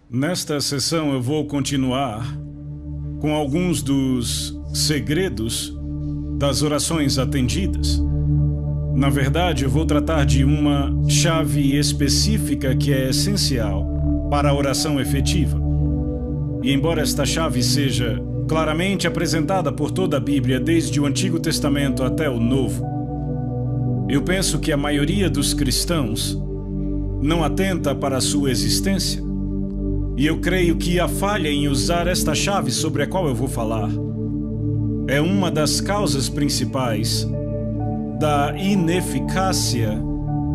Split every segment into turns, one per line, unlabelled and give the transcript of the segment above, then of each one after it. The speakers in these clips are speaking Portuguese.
Nesta sessão eu vou continuar com alguns dos segredos das orações atendidas. Na verdade, eu vou tratar de uma chave específica que é essencial para a oração efetiva. E embora esta chave seja claramente apresentada por toda a Bíblia, desde o Antigo Testamento até o Novo, eu penso que a maioria dos cristãos não atenta para a sua existência. E eu creio que a falha em usar esta chave sobre a qual eu vou falar é uma das causas principais da ineficácia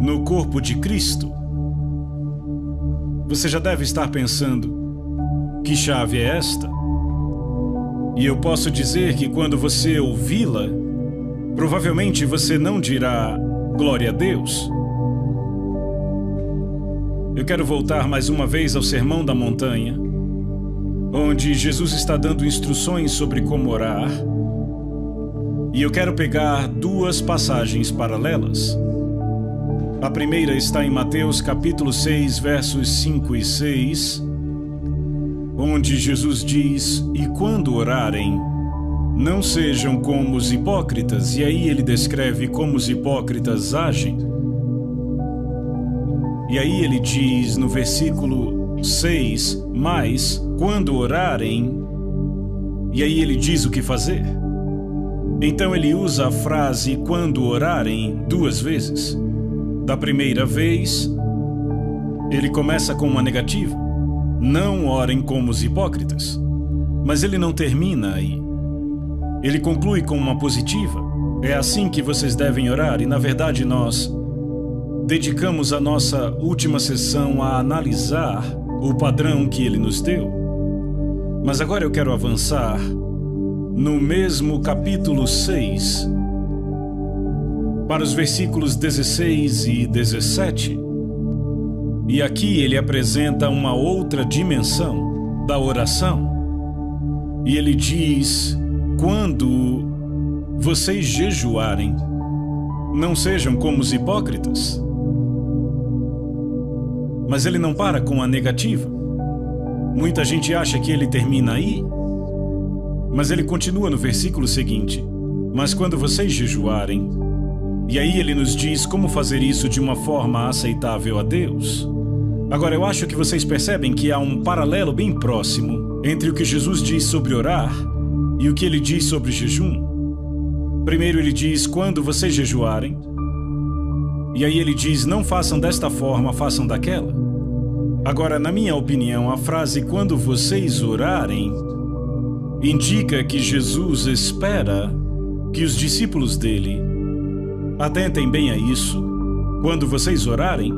no corpo de Cristo. Você já deve estar pensando, que chave é esta? E eu posso dizer que quando você ouvi-la, provavelmente você não dirá glória a Deus. Eu quero voltar mais uma vez ao Sermão da Montanha, onde Jesus está dando instruções sobre como orar. E eu quero pegar duas passagens paralelas. A primeira está em Mateus capítulo 6, versos 5 e 6, onde Jesus diz: "E quando orarem, não sejam como os hipócritas", e aí ele descreve como os hipócritas agem. E aí ele diz no versículo 6, "Mas quando orarem", e aí ele diz o que fazer. Então ele usa a frase "quando orarem" duas vezes. Da primeira vez, ele começa com uma negativa: "Não orem como os hipócritas". Mas ele não termina aí. Ele conclui com uma positiva: "É assim que vocês devem orar", e na verdade nós dedicamos a nossa última sessão a analisar o padrão que ele nos deu. Mas agora eu quero avançar no mesmo capítulo 6, para os versículos 16 e 17. E aqui ele apresenta uma outra dimensão da oração. E ele diz: "Quando vocês jejuarem, não sejam como os hipócritas". Mas ele não para com a negativa. Muita gente acha que ele termina aí. Mas ele continua no versículo seguinte: "Mas quando vocês jejuarem", e aí ele nos diz como fazer isso de uma forma aceitável a Deus. Agora, eu acho que vocês percebem que há um paralelo bem próximo entre o que Jesus diz sobre orar e o que ele diz sobre jejum. Primeiro ele diz: "Quando vocês jejuarem", e aí ele diz: "Não façam desta forma, façam daquela". Agora, na minha opinião, a frase "quando vocês orarem" indica que Jesus espera que os discípulos dele atentem bem a isso. Quando vocês orarem,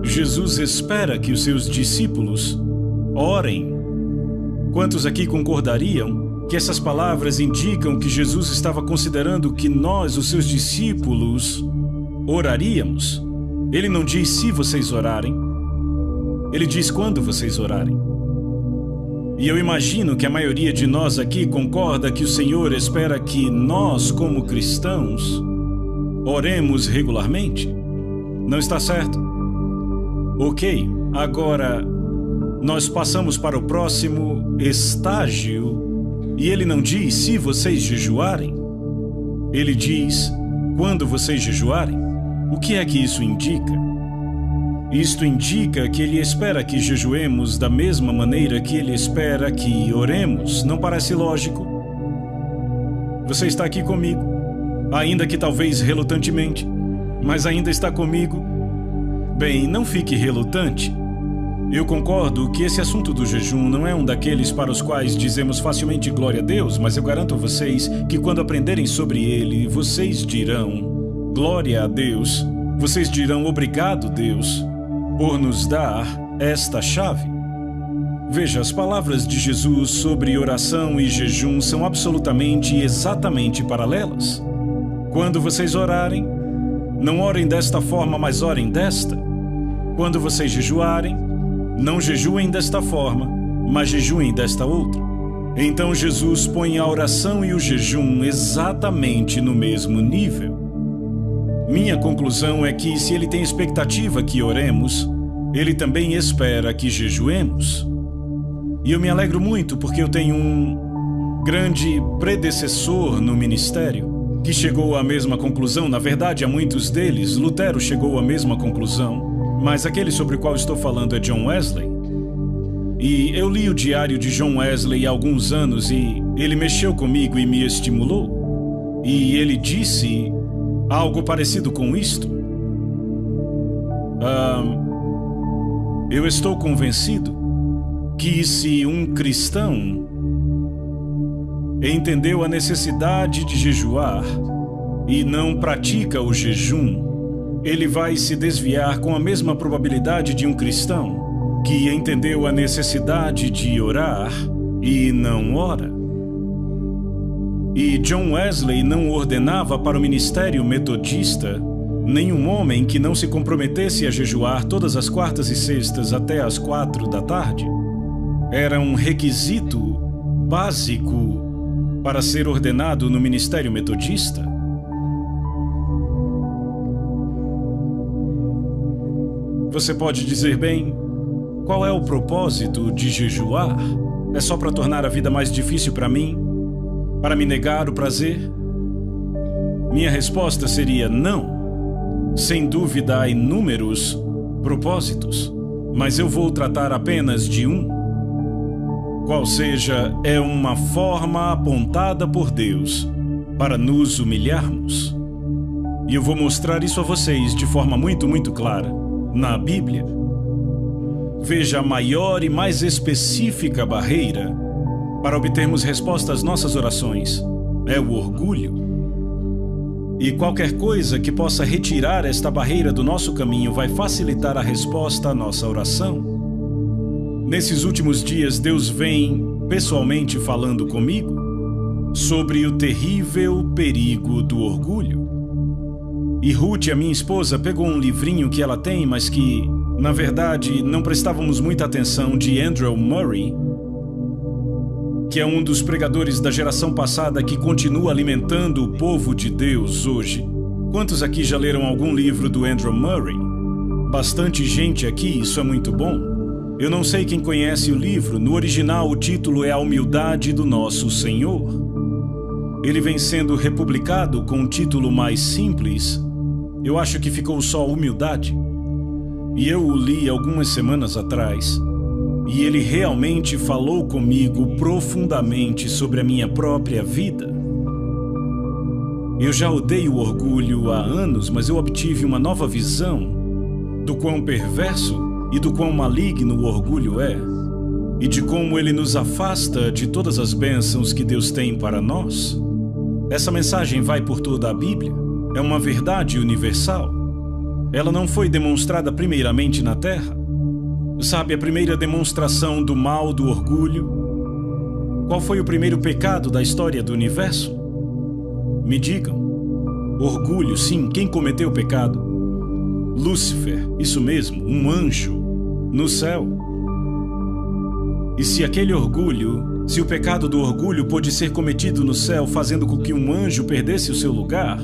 Jesus espera que os seus discípulos orem. Quantos aqui concordariam que essas palavras indicam que Jesus estava considerando que nós, os seus discípulos, oraríamos? Ele não diz "se vocês orarem", ele diz "quando vocês orarem". E eu imagino que a maioria de nós aqui concorda que o Senhor espera que nós, como cristãos, oremos regularmente. Não está certo? Ok, agora nós passamos para o próximo estágio e ele não diz "se vocês jejuarem", ele diz "quando vocês jejuarem". O que é que isso indica? Isto indica que ele espera que jejuemos da mesma maneira que ele espera que oremos. Não parece lógico? Você está aqui comigo, ainda que talvez relutantemente, mas ainda está comigo? Bem, não fique relutante. Eu concordo que esse assunto do jejum não é um daqueles para os quais dizemos facilmente glória a Deus, mas eu garanto a vocês que quando aprenderem sobre ele, vocês dirão glória a Deus. Vocês dirão obrigado, Deus, por nos dar esta chave. Veja, as palavras de Jesus sobre oração e jejum são absolutamente e exatamente paralelas. Quando vocês orarem, não orem desta forma, mas orem desta. Quando vocês jejuarem, não jejuem desta forma, mas jejuem desta outra. Então Jesus põe a oração e o jejum exatamente no mesmo nível. Minha conclusão é que, se ele tem expectativa que oremos, ele também espera que jejuemos. E eu me alegro muito porque eu tenho um grande predecessor no ministério que chegou à mesma conclusão. Na verdade, a muitos deles, Lutero chegou à mesma conclusão, mas aquele sobre o qual estou falando é John Wesley. E eu li o diário de John Wesley há alguns anos e ele mexeu comigo e me estimulou. E ele disse algo parecido com isto. Eu estou convencido que se um cristão entendeu a necessidade de jejuar e não pratica o jejum, ele vai se desviar com a mesma probabilidade de um cristão que entendeu a necessidade de orar e não ora. E John Wesley não ordenava para o ministério metodista nenhum homem que não se comprometesse a jejuar todas as quartas e sextas até as 4 da tarde. Era um requisito básico para ser ordenado no ministério metodista. Você pode dizer, bem, qual é o propósito de jejuar? É só para tornar a vida mais difícil para mim? Para me negar o prazer? Minha resposta seria não. Sem dúvida há inúmeros propósitos, mas eu vou tratar apenas de um. Qual seja, é uma forma apontada por Deus para nos humilharmos. E eu vou mostrar isso a vocês de forma muito clara na Bíblia. Veja, a maior e mais específica barreira para obtermos resposta às nossas orações é o orgulho. E qualquer coisa que possa retirar esta barreira do nosso caminho vai facilitar a resposta à nossa oração. Nesses últimos dias, Deus vem pessoalmente falando comigo sobre o terrível perigo do orgulho. E Ruth, a minha esposa, pegou um livrinho que ela tem, mas que, na verdade, não prestávamos muita atenção, de Andrew Murray, que é um dos pregadores da geração passada que continua alimentando o povo de Deus hoje. Quantos aqui já leram algum livro do Andrew Murray? Bastante gente aqui, isso é muito bom. Eu não sei quem conhece o livro. No original, o título é A Humildade do Nosso Senhor. Ele vem sendo republicado com um título mais simples. Eu acho que ficou só Humildade. E eu o li algumas semanas atrás. E ele realmente falou comigo profundamente sobre a minha própria vida. Eu já odeio o orgulho há anos, mas eu obtive uma nova visão do quão perverso e do quão maligno o orgulho é, e de como ele nos afasta de todas as bênçãos que Deus tem para nós. Essa mensagem vai por toda a Bíblia. É uma verdade universal. Ela não foi demonstrada primeiramente na Terra. Sabe, a primeira demonstração do mal do orgulho? Qual foi o primeiro pecado da história do universo? Me digam. Orgulho, sim, quem cometeu o pecado? Lúcifer, isso mesmo, um anjo no céu. E se aquele orgulho, se o pecado do orgulho pôde ser cometido no céu, fazendo com que um anjo perdesse o seu lugar,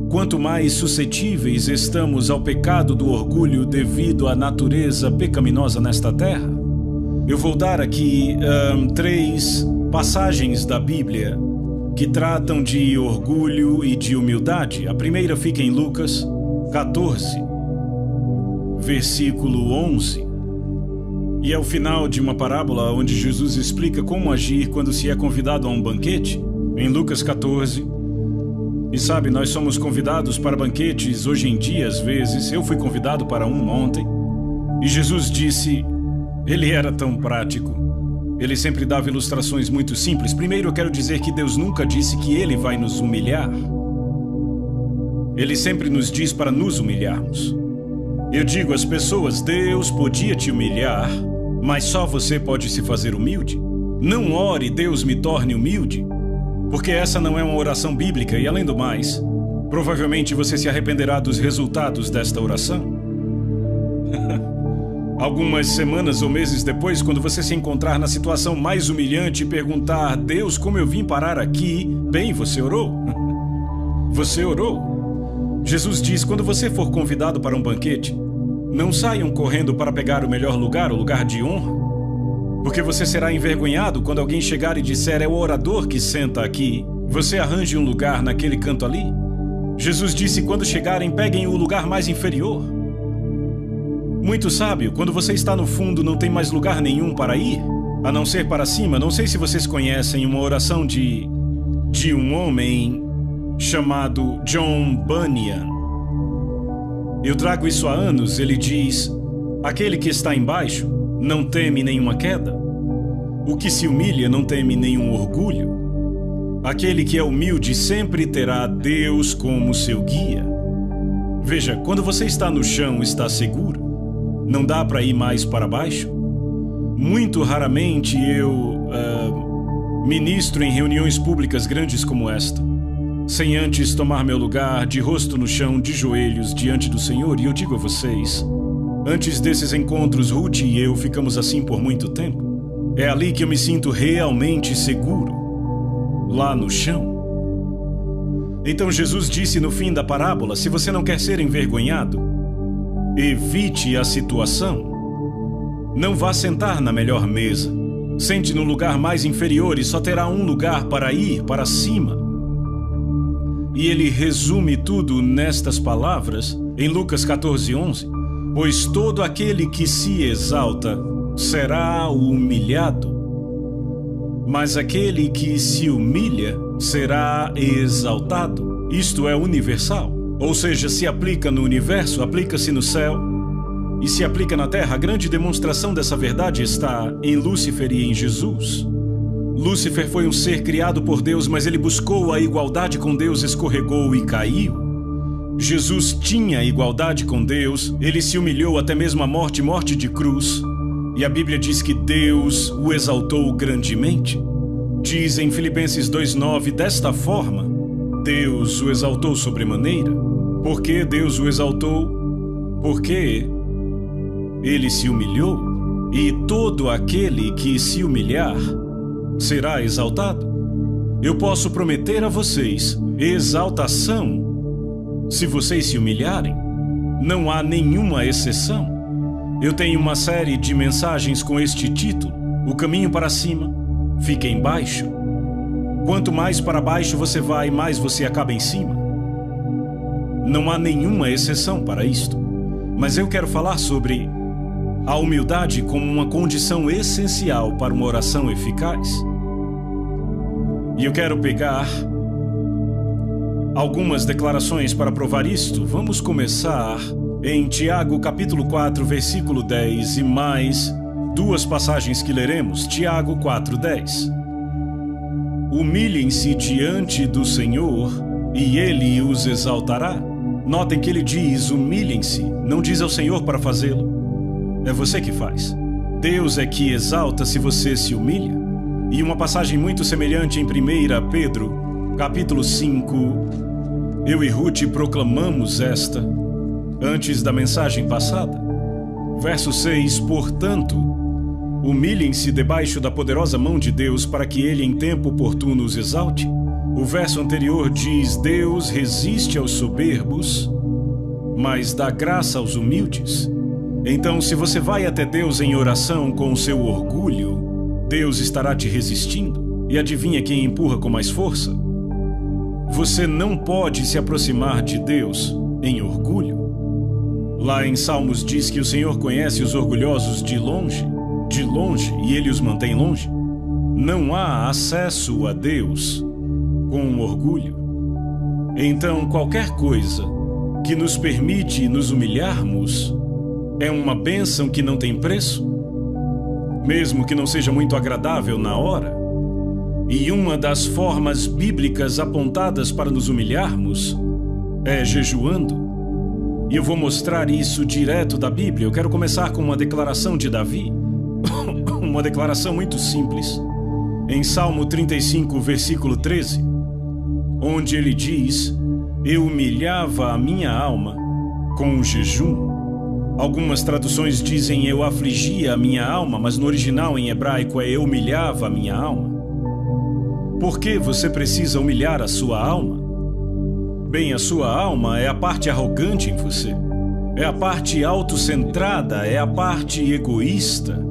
quanto mais suscetíveis estamos ao pecado do orgulho devido à natureza pecaminosa nesta terra. Eu vou dar aqui 3 passagens da Bíblia que tratam de orgulho e de humildade. A primeira fica em Lucas 14, versículo 11. E é o final de uma parábola onde Jesus explica como agir quando se é convidado a um banquete, em Lucas 14. E sabe, nós somos convidados para banquetes hoje em dia, às vezes. Eu fui convidado para um ontem. E Jesus disse, ele era tão prático. Ele sempre dava ilustrações muito simples. Primeiro, eu quero dizer que Deus nunca disse que ele vai nos humilhar. Ele sempre nos diz para nos humilharmos. Eu digo às pessoas, Deus podia te humilhar, mas só você pode se fazer humilde. Não ore, Deus me torne humilde, porque essa não é uma oração bíblica e, além do mais, provavelmente você se arrependerá dos resultados desta oração. Algumas semanas ou meses depois, quando você se encontrar na situação mais humilhante e perguntar, Deus, como eu vim parar aqui? Bem, você orou. Você orou. Jesus diz, quando você for convidado para um banquete, não saiam correndo para pegar o melhor lugar, o lugar de honra. Porque você será envergonhado quando alguém chegar e disser: é o orador que senta aqui. Você arranje um lugar naquele canto ali. Jesus disse: quando chegarem, peguem o lugar mais inferior. Muito sábio, quando você está no fundo, não tem mais lugar nenhum para ir, a não ser para cima. Não sei se vocês conhecem uma oração de um homem chamado John Bunyan. Eu trago isso há anos. Ele diz: aquele que está embaixo não teme nenhuma queda. O que se humilha não teme nenhum orgulho. Aquele que é humilde sempre terá Deus como seu guia. Veja, quando você está no chão, está seguro. Não dá para ir mais para baixo. Muito raramente eu ministro em reuniões públicas grandes como esta, sem antes tomar meu lugar de rosto no chão, de joelhos diante do Senhor. E eu digo a vocês, antes desses encontros, Ruth e eu ficamos assim por muito tempo. É ali que eu me sinto realmente seguro, lá no chão. Então Jesus disse no fim da parábola: se você não quer ser envergonhado, evite a situação. Não vá sentar na melhor mesa. Sente no lugar mais inferior e só terá um lugar para ir, para cima. E ele resume tudo nestas palavras em Lucas 14:11. Pois todo aquele que se exalta será humilhado, mas aquele que se humilha será exaltado. Isto é universal. Ou seja, se aplica no universo, aplica-se no céu e se aplica na terra. A grande demonstração dessa verdade está em Lúcifer e em Jesus. Lúcifer foi um ser criado por Deus, mas ele buscou a igualdade com Deus, escorregou e caiu. Jesus tinha igualdade com Deus, ele se humilhou até mesmo à morte, morte de cruz. E a Bíblia diz que Deus o exaltou grandemente. Diz em Filipenses 2:9, desta forma, Deus o exaltou sobremaneira. Por que Deus o exaltou? Porque ele se humilhou, e todo aquele que se humilhar será exaltado. Eu posso prometer a vocês exaltação se vocês se humilharem. Não há nenhuma exceção. Eu tenho uma série de mensagens com este título: O caminho para cima fica embaixo. Quanto mais para baixo você vai, mais você acaba em cima. Não há nenhuma exceção para isto. Mas eu quero falar sobre a humildade como uma condição essencial para uma oração eficaz. E eu quero pegar algumas declarações para provar isto. Vamos começar em Tiago capítulo 4, versículo 10 e mais duas passagens que leremos. Tiago 4:10. Humilhem-se diante do Senhor e Ele os exaltará. Notem que ele diz humilhem-se, não diz ao Senhor para fazê-lo. É você que faz. Deus é que exalta se você se humilha. E uma passagem muito semelhante em 1 Pedro, capítulo 5, eu e Ruth proclamamos esta antes da mensagem passada. Verso 6, portanto, humilhem-se debaixo da poderosa mão de Deus para que Ele em tempo oportuno os exalte. O verso anterior diz, Deus resiste aos soberbos, mas dá graça aos humildes. Então, se você vai até Deus em oração com o seu orgulho, Deus estará te resistindo. E adivinha quem empurra com mais força? Você não pode se aproximar de Deus em orgulho. Lá em Salmos diz que o Senhor conhece os orgulhosos de longe, e Ele os mantém longe. Não há acesso a Deus com orgulho. Então, qualquer coisa que nos permite nos humilharmos é uma bênção que não tem preço, mesmo que não seja muito agradável na hora. E uma das formas bíblicas apontadas para nos humilharmos é jejuando. E eu vou mostrar isso direto da Bíblia. Eu quero começar com uma declaração de Davi, uma declaração muito simples, em Salmo 35, versículo 13, onde ele diz, eu humilhava a minha alma com o jejum. Algumas traduções dizem eu afligia a minha alma, mas no original em hebraico é eu humilhava a minha alma. Por que você precisa humilhar a sua alma? Bem, a sua alma é a parte arrogante em você. É a parte autocentrada, é a parte egoísta.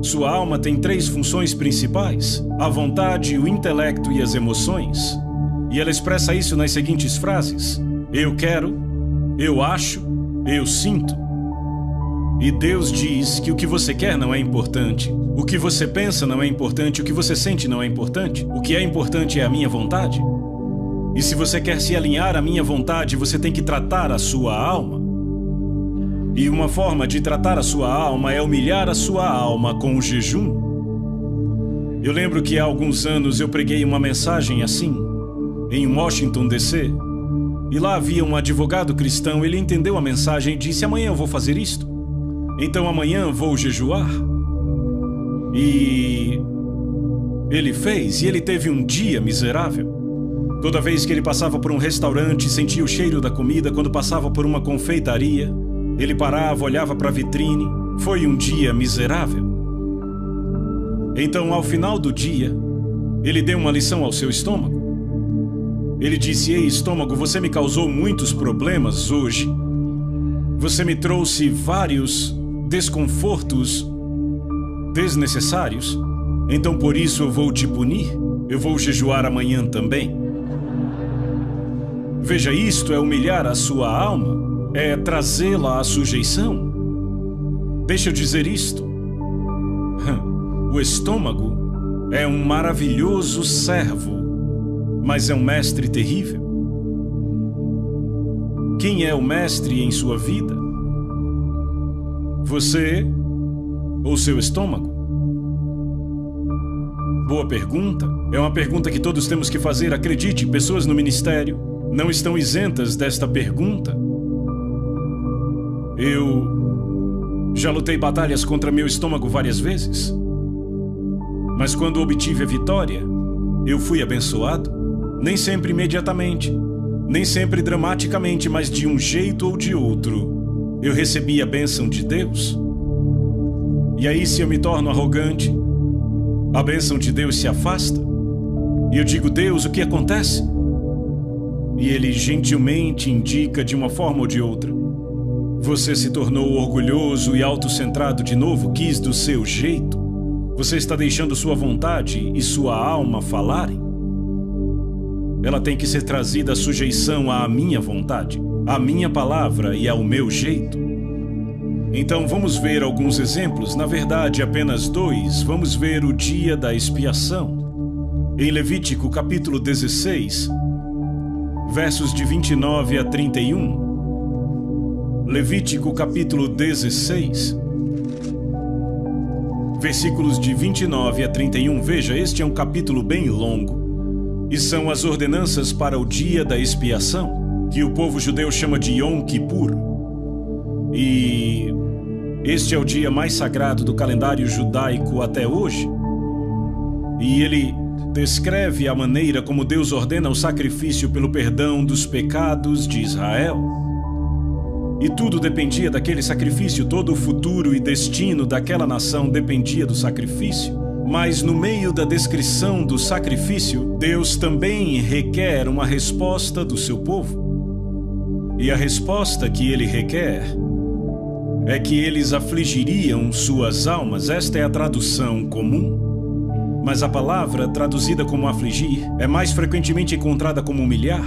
Sua alma tem 3 funções principais: a vontade, o intelecto e as emoções. E ela expressa isso nas seguintes frases: eu quero, eu acho, eu sinto. E Deus diz que o que você quer não é importante, o que você pensa não é importante, o que você sente não é importante. O que é importante é a minha vontade. E se você quer se alinhar à minha vontade, você tem que tratar a sua alma. E uma forma de tratar a sua alma é humilhar a sua alma com o jejum. Eu lembro que há alguns anos eu preguei uma mensagem assim, em Washington, D.C., e lá havia um advogado cristão. Ele entendeu a mensagem e disse: amanhã eu vou fazer isto. Então amanhã vou jejuar. E ele fez, e ele teve um dia miserável. Toda vez que ele passava por um restaurante, sentia o cheiro da comida. Quando passava por uma confeitaria, ele parava, olhava para a vitrine. Foi um dia miserável. Então, ao final do dia, ele deu uma lição ao seu estômago. Ele disse: ei, estômago, você me causou muitos problemas hoje. Você me trouxe vários desconfortos desnecessários. Então, por isso, eu vou te punir. Eu vou jejuar amanhã também. Veja, isto é humilhar a sua alma. É trazê-la à sujeição. Deixa eu dizer isto. O estômago é um maravilhoso servo, mas é um mestre terrível. Quem é o mestre em sua vida? Você ou seu estômago? Boa pergunta. É uma pergunta que todos temos que fazer. Acredite, pessoas no ministério não estão isentas desta pergunta. Eu já lutei batalhas contra meu estômago várias vezes. Mas quando obtive a vitória, eu fui abençoado. Nem sempre imediatamente, nem sempre dramaticamente, mas de um jeito ou de outro, eu recebi a bênção de Deus. E aí, se eu me torno arrogante, a bênção de Deus se afasta. E eu digo: Deus, o que acontece? E Ele gentilmente indica de uma forma ou de outra: você se tornou orgulhoso e autocentrado de novo, quis do seu jeito. Você está deixando sua vontade e sua alma falarem. Ela tem que ser trazida à sujeição à minha vontade, à minha palavra e ao meu jeito. Então vamos ver alguns exemplos, na verdade apenas 2. Vamos ver o dia da expiação. Em Levítico capítulo 16, versos de 29 a 31. Levítico capítulo 16, versículos de 29 a 31. Veja, este é um capítulo bem longo. E são as ordenanças para o dia da expiação, que o povo judeu chama de Yom Kippur. E este é o dia mais sagrado do calendário judaico até hoje. E ele descreve a maneira como Deus ordena o sacrifício pelo perdão dos pecados de Israel. E tudo dependia daquele sacrifício, todo o futuro e destino daquela nação dependia do sacrifício. Mas no meio da descrição do sacrifício, Deus também requer uma resposta do seu povo. E a resposta que ele requer é que eles afligiriam suas almas. Esta é a tradução comum. Mas a palavra traduzida como afligir é mais frequentemente encontrada como humilhar.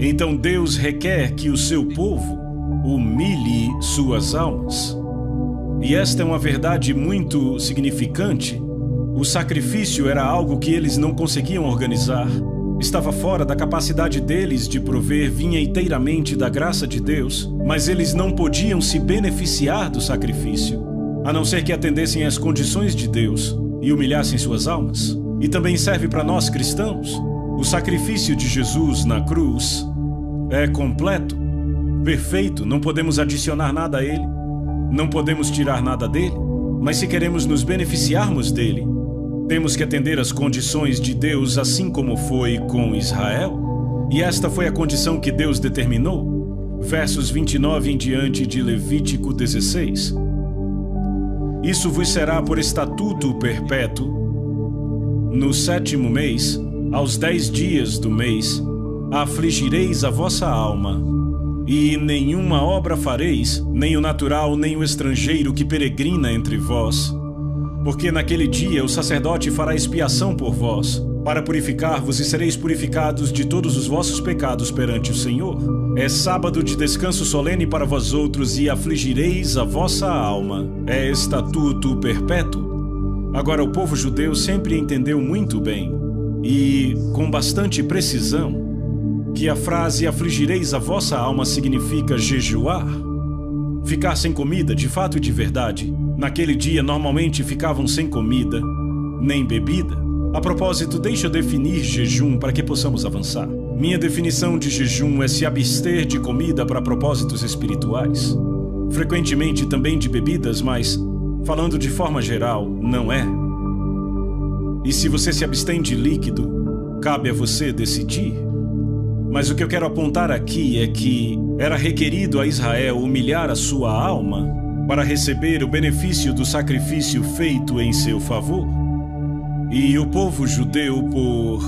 Então Deus requer que o seu povo humilhe suas almas. E esta é uma verdade muito significante. O sacrifício era algo que eles não conseguiam organizar. Estava fora da capacidade deles de prover, vinha inteiramente da graça de Deus, mas eles não podiam se beneficiar do sacrifício, a não ser que atendessem às condições de Deus e humilhassem suas almas. E também serve para nós cristãos. O sacrifício de Jesus na cruz é completo, perfeito, não podemos adicionar nada a ele. Não podemos tirar nada dele, mas se queremos nos beneficiarmos dele, temos que atender às condições de Deus, assim como foi com Israel. E esta foi a condição que Deus determinou. Versos 29 em diante de Levítico 16. Isso vos será por estatuto perpétuo. No 7º mês, aos 10 dias do mês, afligireis a vossa alma. E nenhuma obra fareis, nem o natural, nem o estrangeiro que peregrina entre vós, Porque naquele dia o sacerdote fará expiação por vós, para purificar-vos, e sereis purificados de todos os vossos pecados perante o Senhor. É sábado de descanso solene para vós outros, e afligireis a vossa alma. É estatuto perpétuo. Agora, o povo judeu sempre entendeu muito bem, e com bastante precisão, que a frase afligireis a vossa alma significa jejuar. Ficar sem comida, de fato e de verdade. Naquele dia, normalmente ficavam sem comida, nem bebida. A propósito, deixa eu definir jejum para que possamos avançar. Minha definição de jejum é se abster de comida para propósitos espirituais. Frequentemente também de bebidas, mas, falando de forma geral, não é. E se você se abstém de líquido, cabe a você decidir. Mas o que eu quero apontar aqui é que era requerido a Israel humilhar a sua alma para receber o benefício do sacrifício feito em seu favor. E o povo judeu, por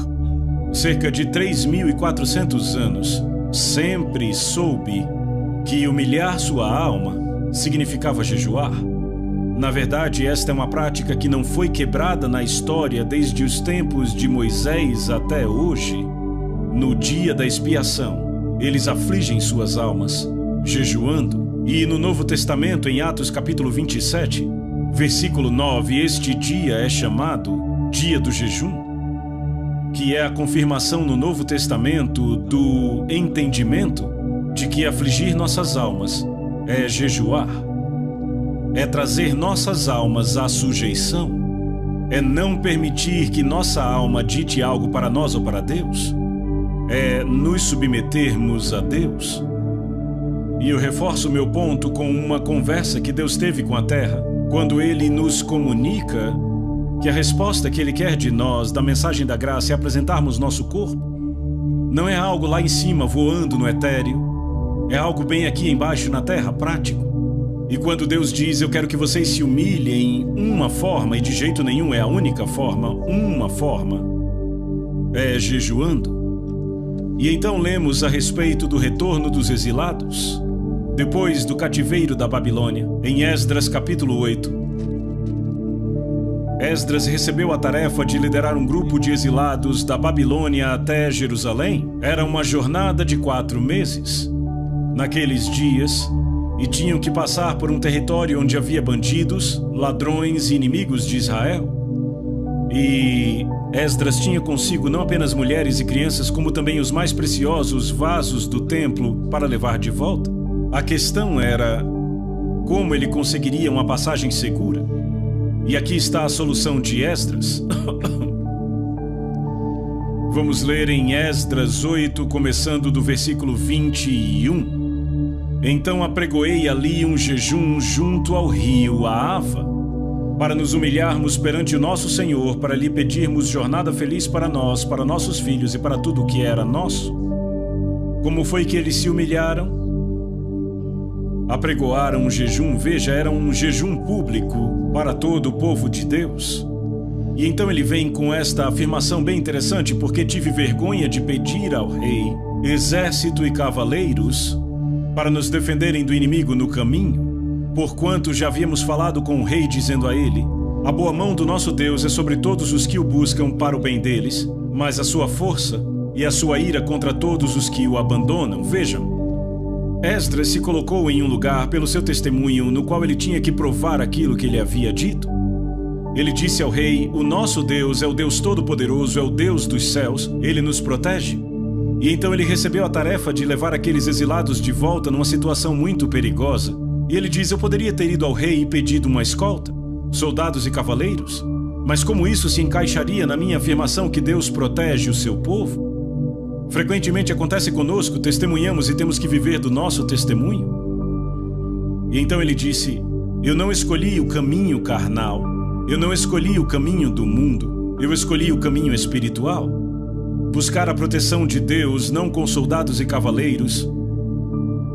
cerca de 3.400 anos, sempre soube que humilhar sua alma significava jejuar. Na verdade, esta é uma prática que não foi quebrada na história desde os tempos de Moisés até hoje. No dia da expiação, eles afligem suas almas, jejuando. E no Novo Testamento, em Atos capítulo 27, versículo 9, este dia é chamado Dia do Jejum, que é a confirmação no Novo Testamento do entendimento de que afligir nossas almas é jejuar, é trazer nossas almas à sujeição, é não permitir que nossa alma dite algo para nós ou para Deus, é nos submetermos a Deus. E eu reforço meu ponto com uma conversa que Deus teve com a terra, quando Ele nos comunica que a resposta que Ele quer de nós, da mensagem da graça, é apresentarmos nosso corpo. Não é algo lá em cima, voando no etéreo. É algo bem aqui embaixo na terra, prático. E quando Deus diz, eu quero que vocês se humilhem uma forma, e de jeito nenhum é a única forma, uma forma, é jejuando. E então lemos a respeito do retorno dos exilados, depois do cativeiro da Babilônia, em Esdras capítulo 8. Esdras recebeu a tarefa de liderar um grupo de exilados da Babilônia até Jerusalém. Era uma jornada de 4 meses. Naqueles dias, e tinham que passar por um território onde havia bandidos, ladrões e inimigos de Israel. E Esdras tinha consigo não apenas mulheres e crianças, como também os mais preciosos vasos do templo para levar de volta. A questão era como ele conseguiria uma passagem segura. E aqui está a solução de Esdras. Vamos ler em Esdras 8, começando do versículo 21. Então apregoei ali um jejum junto ao rio Ahava, para nos humilharmos perante o nosso Senhor, para lhe pedirmos jornada feliz para nós, para nossos filhos e para tudo o que era nosso. Como foi que eles se humilharam? Apregoaram um jejum, veja, era um jejum público para todo o povo de Deus. E então ele vem com esta afirmação bem interessante, porque tive vergonha de pedir ao rei exército e cavaleiros para nos defenderem do inimigo no caminho. Porquanto já havíamos falado com o rei, dizendo a ele, a boa mão do nosso Deus é sobre todos os que o buscam para o bem deles, mas a sua força e a sua ira contra todos os que o abandonam. Vejam, Esdras se colocou em um lugar pelo seu testemunho, no qual ele tinha que provar aquilo que ele havia dito. Ele disse ao rei, o nosso Deus é o Deus Todo-Poderoso, é o Deus dos céus, ele nos protege. E então ele recebeu a tarefa de levar aqueles exilados de volta numa situação muito perigosa. E ele diz, eu poderia ter ido ao rei e pedido uma escolta, soldados e cavaleiros, mas como isso se encaixaria na minha afirmação que Deus protege o seu povo? Frequentemente acontece conosco, testemunhamos e temos que viver do nosso testemunho. E então ele disse, eu não escolhi o caminho carnal, eu não escolhi o caminho do mundo, eu escolhi o caminho espiritual. Buscar a proteção de Deus não com soldados e cavaleiros,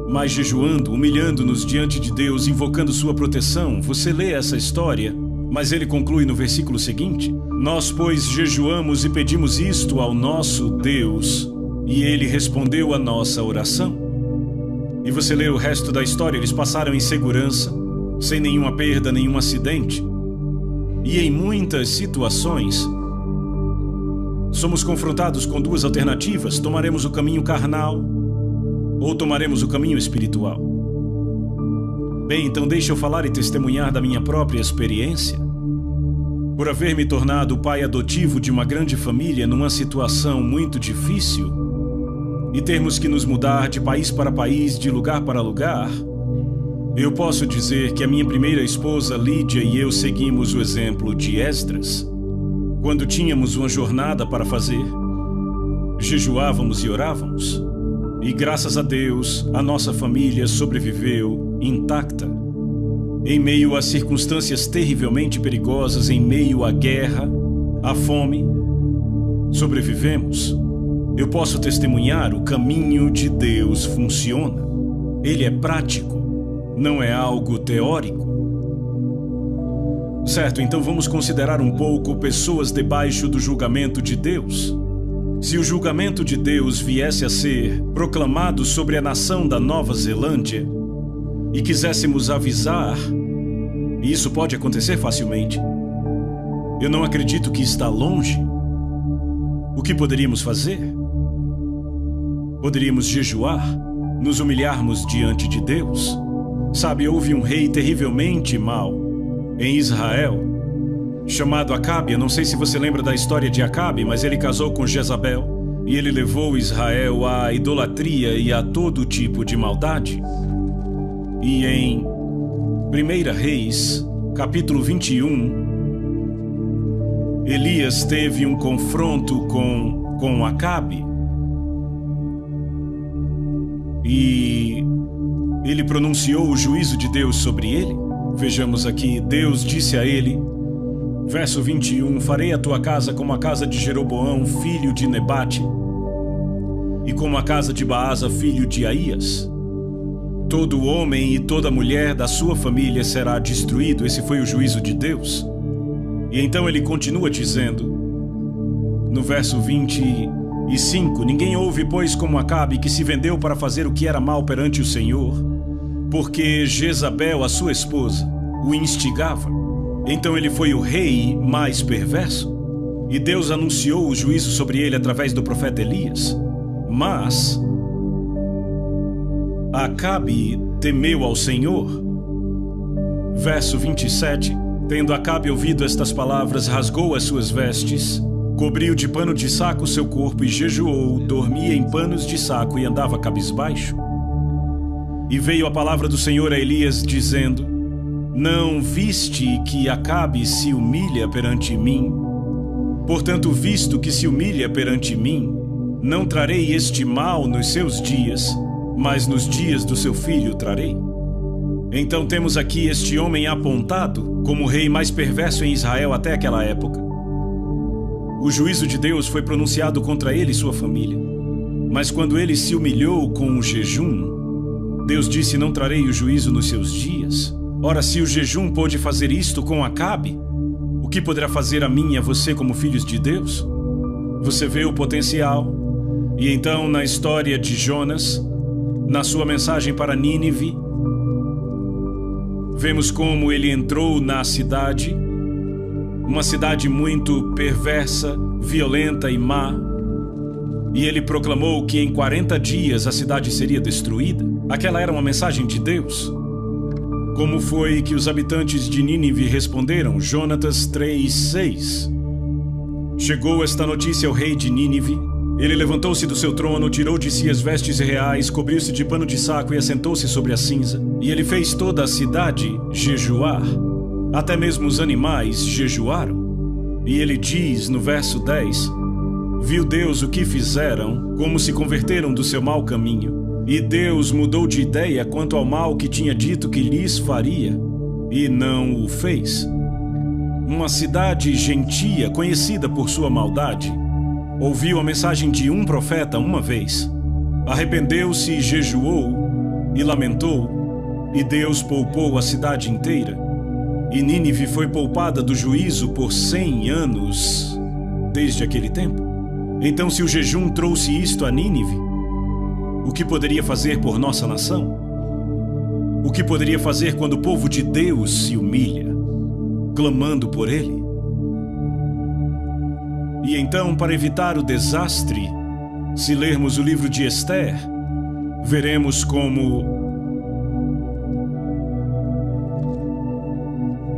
mas jejuando, humilhando-nos diante de Deus, invocando sua proteção. Você lê essa história, mas ele conclui no versículo seguinte, nós, pois, jejuamos e pedimos isto ao nosso Deus, e ele respondeu a nossa oração. E você lê o resto da história, eles passaram em segurança, sem nenhuma perda, nenhum acidente. E em muitas situações, somos confrontados com duas alternativas: tomaremos o caminho carnal ou tomaremos o caminho espiritual. Bem, então deixa eu falar e testemunhar da minha própria experiência. Por haver me tornado o pai adotivo de uma grande família numa situação muito difícil e termos que nos mudar de país para país, de lugar para lugar, eu posso dizer que a minha primeira esposa, Lídia, e eu seguimos o exemplo de Esdras. Quando tínhamos uma jornada para fazer, jejuávamos e orávamos. E graças a Deus, a nossa família sobreviveu intacta. Em meio a circunstâncias terrivelmente perigosas, em meio à guerra, à fome, sobrevivemos. Eu posso testemunhar: o caminho de Deus funciona. Ele é prático, não é algo teórico. Certo, então vamos considerar um pouco pessoas debaixo do julgamento de Deus. Se o julgamento de Deus viesse a ser proclamado sobre a nação da Nova Zelândia e quiséssemos avisar, e isso pode acontecer facilmente, eu não acredito que está longe. O que poderíamos fazer? Poderíamos jejuar, nos humilharmos diante de Deus. Sabe, houve um rei terrivelmente mau em Israel, chamado Acabe. Eu não sei se você lembra da história de Acabe, mas ele casou com Jezabel e ele levou Israel à idolatria e a todo tipo de maldade. E em 1 Reis, capítulo 21, Elias teve um confronto com Acabe e ele pronunciou o juízo de Deus sobre ele. Vejamos aqui, Deus disse a ele, verso 21, farei a tua casa como a casa de Jeroboão, filho de Nebate, e como a casa de Baasa, filho de Aías. Todo homem e toda mulher da sua família será destruído. Esse foi o juízo de Deus. E então ele continua dizendo, no verso 25, ninguém houve, pois, como Acabe, que se vendeu para fazer o que era mal perante o Senhor, porque Jezabel, a sua esposa, o instigava. Então ele foi o rei mais perverso, e Deus anunciou o juízo sobre ele através do profeta Elias. Mas Acabe temeu ao Senhor. Verso 27, tendo Acabe ouvido estas palavras, rasgou as suas vestes, cobriu de pano de saco o seu corpo e jejuou, dormia em panos de saco e andava cabisbaixo. E veio a palavra do Senhor a Elias, dizendo, não viste que Acabe se humilha perante mim? Portanto, visto que se humilha perante mim, não trarei este mal nos seus dias, mas nos dias do seu filho trarei. Então temos aqui este homem apontado como o rei mais perverso em Israel até aquela época. O juízo de Deus foi pronunciado contra ele e sua família. Mas quando ele se humilhou com o jejum, Deus disse, não trarei o juízo nos seus dias. Ora, se o jejum pôde fazer isto com Acabe, o que poderá fazer a mim e a você como filhos de Deus? Você vê o potencial. E então, na história de Jonas, na sua mensagem para Nínive, vemos como ele entrou na cidade, uma cidade muito perversa, violenta e má, e ele proclamou que em 40 dias a cidade seria destruída. Aquela era uma mensagem de Deus. Como foi que os habitantes de Nínive responderam? Jonatas 3:6. Chegou esta notícia ao rei de Nínive. Ele levantou-se do seu trono, tirou de si as vestes reais, cobriu-se de pano de saco e assentou-se sobre a cinza. E ele fez toda a cidade jejuar. Até mesmo os animais jejuaram. E ele diz no verso 10, viu Deus o que fizeram, como se converteram do seu mau caminho. E Deus mudou de ideia quanto ao mal que tinha dito que lhes faria, e não o fez. Uma cidade gentia, conhecida por sua maldade, ouviu a mensagem de um profeta uma vez, arrependeu-se e jejuou, e lamentou, e Deus poupou a cidade inteira. E Nínive foi poupada do juízo por 100 anos, desde aquele tempo. Então, se o jejum trouxe isto a Nínive, o que poderia fazer por nossa nação? O que poderia fazer quando o povo de Deus se humilha? clamando por ele. E então, para evitar o desastre, se lermos o livro de Esther, veremos como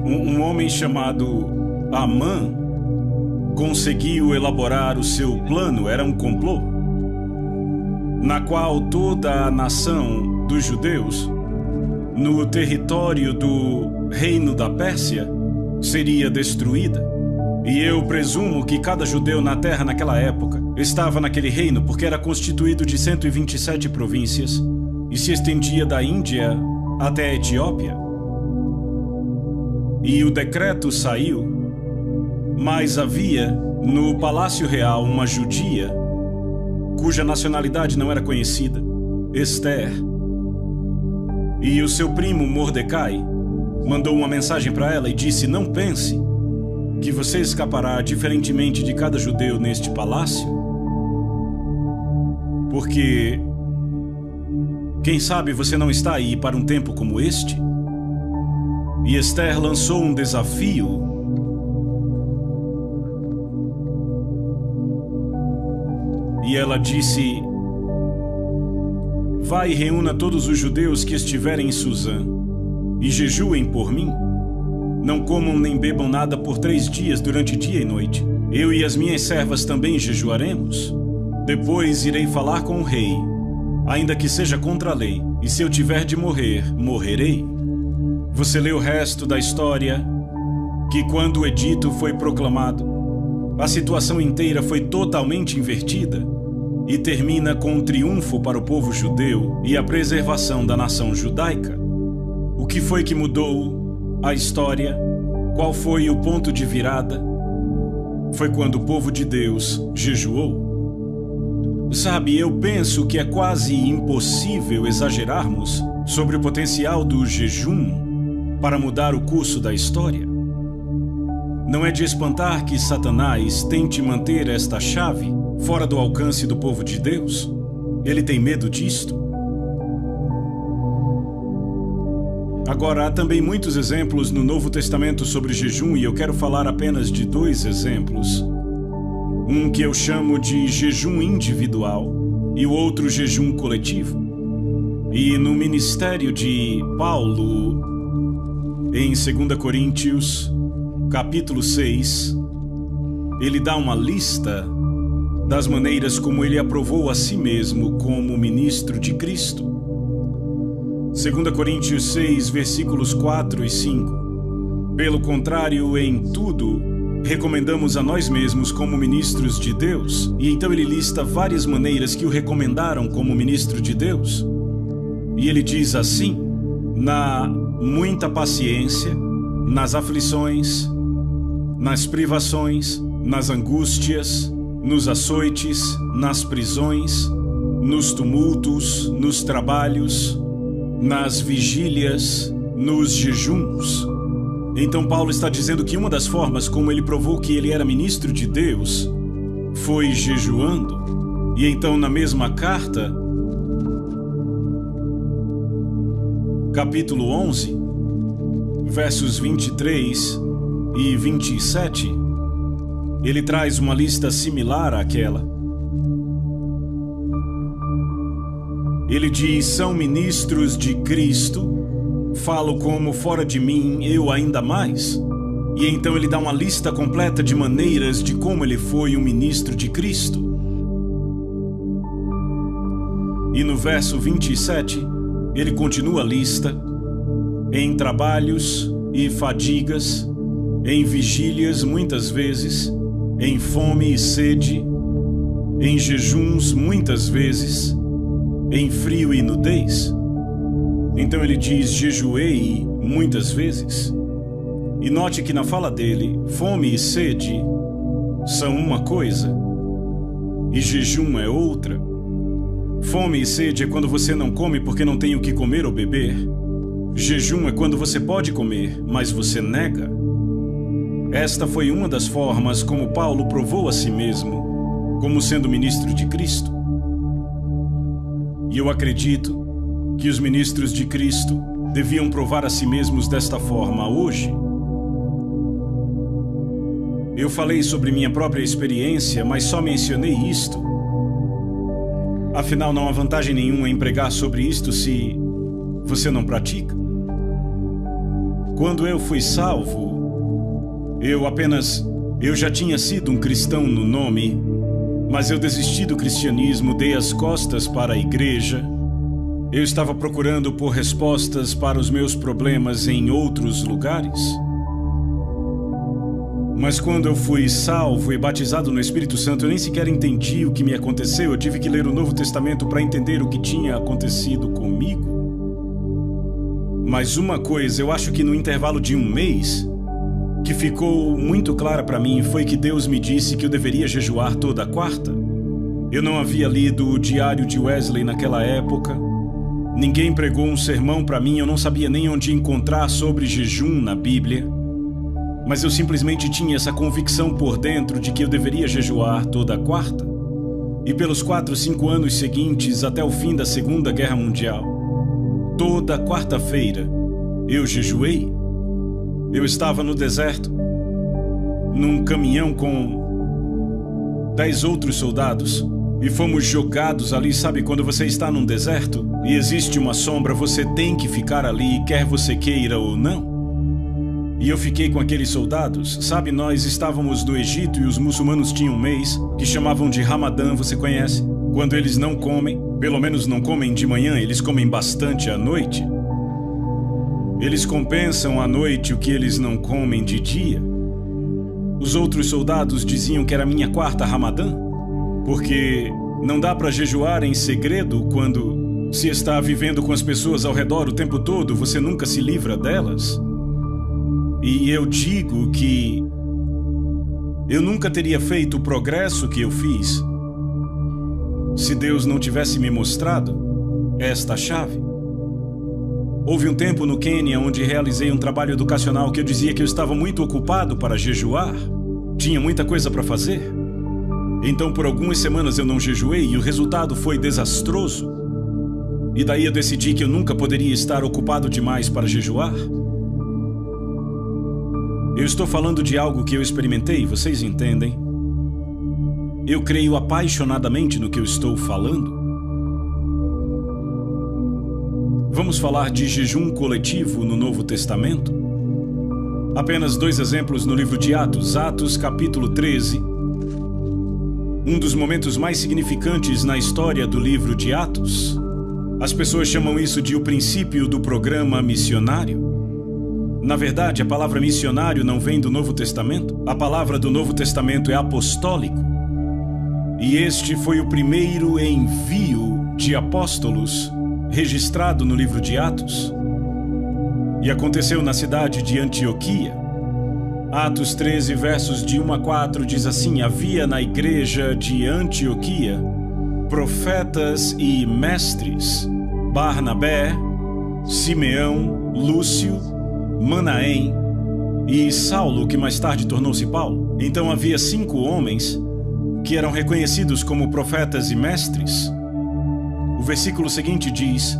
um homem chamado Amã conseguiu elaborar o seu plano. Era um complô, na qual toda a nação dos judeus, no território do reino da Pérsia, seria destruída. E eu presumo que cada judeu na terra naquela época estava naquele reino porque era constituído de 127 províncias e se estendia da Índia até a Etiópia. E o decreto saiu, mas havia no Palácio Real uma judia cuja nacionalidade não era conhecida, Esther. E o seu primo Mordecai mandou uma mensagem para ela e disse: não pense que você escapará diferentemente de cada judeu neste palácio, porque quem sabe você não está aí para um tempo como este. E Esther lançou um desafio. E ela disse: vai e reúna todos os judeus que estiverem em Suzã e jejuem por mim. Não comam nem bebam nada por 3 dias durante dia e noite. Eu e as minhas servas também jejuaremos. Depois irei falar com o rei, ainda que seja contra a lei, e se eu tiver de morrer, morrerei. Você lê o resto da história, que quando o edito foi proclamado, a situação inteira foi totalmente invertida e termina com um triunfo para o povo judeu e a preservação da nação judaica. O que foi que mudou a história? Qual foi o ponto de virada? Foi quando o povo de Deus jejuou. Sabe, eu penso que é quase impossível exagerarmos sobre o potencial do jejum para mudar o curso da história. Não é de espantar que Satanás tente manter esta chave fora do alcance do povo de Deus. Ele tem medo disto. Agora, há também muitos exemplos no Novo Testamento sobre jejum e eu quero falar apenas de 2 exemplos. Um que eu chamo de jejum individual e o outro jejum coletivo. E no ministério de Paulo, em 2 Coríntios, capítulo 6, ele dá uma lista das maneiras como ele aprovou a si mesmo como ministro de Cristo. 2 Coríntios 6, versículos 4 e 5. Pelo contrário, em tudo, recomendamos a nós mesmos como ministros de Deus. E então ele lista várias maneiras que o recomendaram como ministro de Deus. E ele diz assim: na muita paciência, nas aflições, nas privações, nas angústias, nos açoites, nas prisões, nos tumultos, nos trabalhos, nas vigílias, nos jejuns. Então Paulo está dizendo que uma das formas como ele provou que ele era ministro de Deus foi jejuando. E então na mesma carta, capítulo 11, versos 23 e 27, ele traz uma lista similar àquela. Ele diz: são ministros de Cristo, falo como fora de mim eu ainda mais. E então ele dá uma lista completa de maneiras de como ele foi um ministro de Cristo. E no verso 27, ele continua a lista: em trabalhos e fadigas, em vigílias muitas vezes, em fome e sede, em jejuns muitas vezes, em frio e nudez. Então ele diz: jejuei muitas vezes. E note que na fala dele, fome e sede são uma coisa e jejum é outra. Fome e sede é quando você não come porque não tem o que comer ou beber. Jejum é quando você pode comer, mas você nega. Esta foi uma das formas como Paulo provou a si mesmo como sendo ministro de Cristo. E eu acredito que os ministros de Cristo deviam provar a si mesmos desta forma hoje. Eu falei sobre minha própria experiência, mas só mencionei isto. Afinal, não há vantagem nenhuma em pregar sobre isto se você não pratica. Quando eu fui salvo, eu já tinha sido um cristão no nome, mas eu desisti do cristianismo, dei as costas para a igreja. Eu estava procurando por respostas para os meus problemas em outros lugares. Mas quando eu fui salvo e batizado no Espírito Santo, eu nem sequer entendi o que me aconteceu. Eu tive que ler o Novo Testamento para entender o que tinha acontecido comigo. Mas uma coisa, eu acho que no intervalo de um mês, que ficou muito clara para mim, foi que Deus me disse que eu deveria jejuar toda quarta. Eu não havia lido o Diário de Wesley naquela época. Ninguém pregou um sermão para mim, eu não sabia nem onde encontrar sobre jejum na Bíblia. Mas eu simplesmente tinha essa convicção por dentro de que eu deveria jejuar toda quarta. E pelos 4, 5 anos seguintes, até o fim da Segunda Guerra Mundial, toda quarta-feira, eu jejuei. Eu estava no deserto, num caminhão com 10 outros soldados, e fomos jogados ali. Sabe quando você está num deserto e existe uma sombra, você tem que ficar ali, quer você queira ou não? E eu fiquei com aqueles soldados. Sabe, nós estávamos no Egito e os muçulmanos tinham um mês que chamavam de Ramadã, você conhece? Quando eles não comem, pelo menos não comem de manhã, eles comem bastante à noite. Eles compensam à noite o que eles não comem de dia. Os outros soldados diziam que era minha quarta Ramadã, porque não dá para jejuar em segredo quando se está vivendo com as pessoas ao redor o tempo todo, você nunca se livra delas. E eu digo que eu nunca teria feito o progresso que eu fiz se Deus não tivesse me mostrado esta chave. Houve um tempo no Quênia onde realizei um trabalho educacional que eu dizia que eu estava muito ocupado para jejuar. Tinha muita coisa para fazer. Então, por algumas semanas eu não jejuei e o resultado foi desastroso. E daí eu decidi que eu nunca poderia estar ocupado demais para jejuar. Eu estou falando de algo que eu experimentei, vocês entendem? Eu creio apaixonadamente no que eu estou falando. Vamos falar de jejum coletivo no Novo Testamento? Apenas 2 exemplos no livro de Atos. Atos, capítulo 13. Um dos momentos mais significantes na história do livro de Atos. As pessoas chamam isso de o princípio do programa missionário. Na verdade, a palavra missionário não vem do Novo Testamento. A palavra do Novo Testamento é apostólico. E este foi o primeiro envio de apóstolos registrado no livro de Atos. E aconteceu na cidade de Antioquia. Atos 13, versos de 1 a 4 diz assim: havia na igreja de Antioquia profetas e mestres, Barnabé, Simeão, Lúcio, Manaém e Saulo, que mais tarde tornou-se Paulo. Então havia 5 homens que eram reconhecidos como profetas e mestres. O versículo seguinte diz: